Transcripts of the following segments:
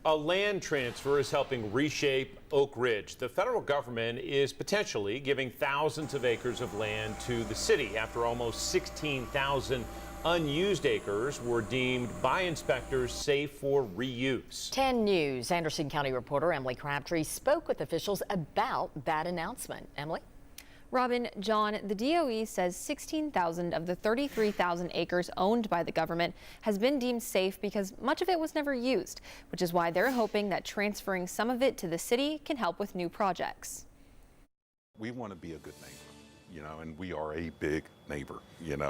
A land transfer is helping reshape Oak Ridge. The federal government is potentially giving thousands of acres of land to the city after almost 16,000 unused acres were deemed by inspectors safe for reuse. 10 News Anderson County reporter Emily Crabtree spoke with officials about that announcement. Emily? Robin, John, the DOE says 16,000 of the 33,000 acres owned by the government has been deemed safe because much of it was never used, which is why they're hoping that transferring some of it to the city can help with new projects. We want to be a good neighbor, and we are a big neighbor,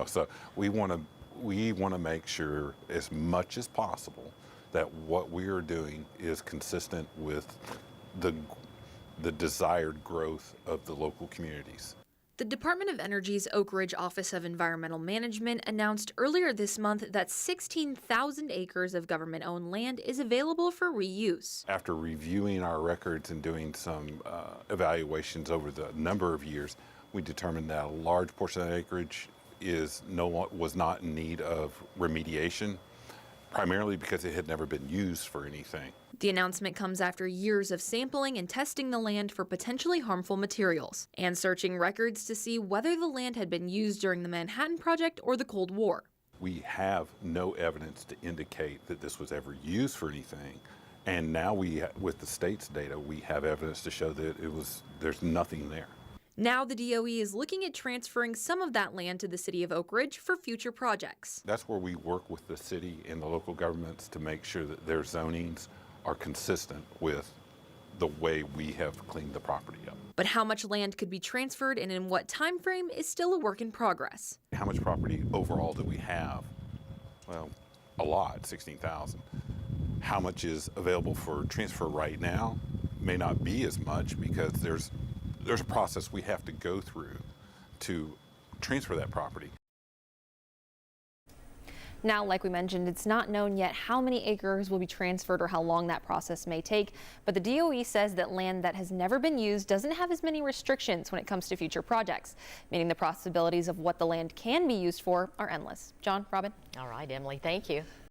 so we want to make sure as much as possible that what we are doing is consistent with the desired growth of the local communities. The Department of Energy's Oak Ridge Office of Environmental Management announced earlier this month that 16,000 acres of government-owned land is available for reuse. After reviewing our records and doing some evaluations over the number of years, we determined that a large portion of that acreage was not in need of remediation, primarily because it had never been used for anything. The announcement comes after years of sampling and testing the land for potentially harmful materials and searching records to see whether the land had been used during the Manhattan Project or the Cold War. We have no evidence to indicate that this was ever used for anything. And now with the state's data, we have evidence to show that there's nothing there. Now the DOE is looking at transferring some of that land to the city of Oak Ridge for future projects. That's where we work with the city and the local governments to make sure that their zonings are consistent with the way we have cleaned the property up. But how much land could be transferred and in what time frame is still a work in progress. How much property overall do we have? Well, a lot, 16,000. How much is available for transfer right now may not be as much because there's a process we have to go through to transfer that property. Now, like we mentioned, it's not known yet how many acres will be transferred or how long that process may take, but the DOE says that land that has never been used doesn't have as many restrictions when it comes to future projects, meaning the possibilities of what the land can be used for are endless. John, Robin? All right, Emily, thank you.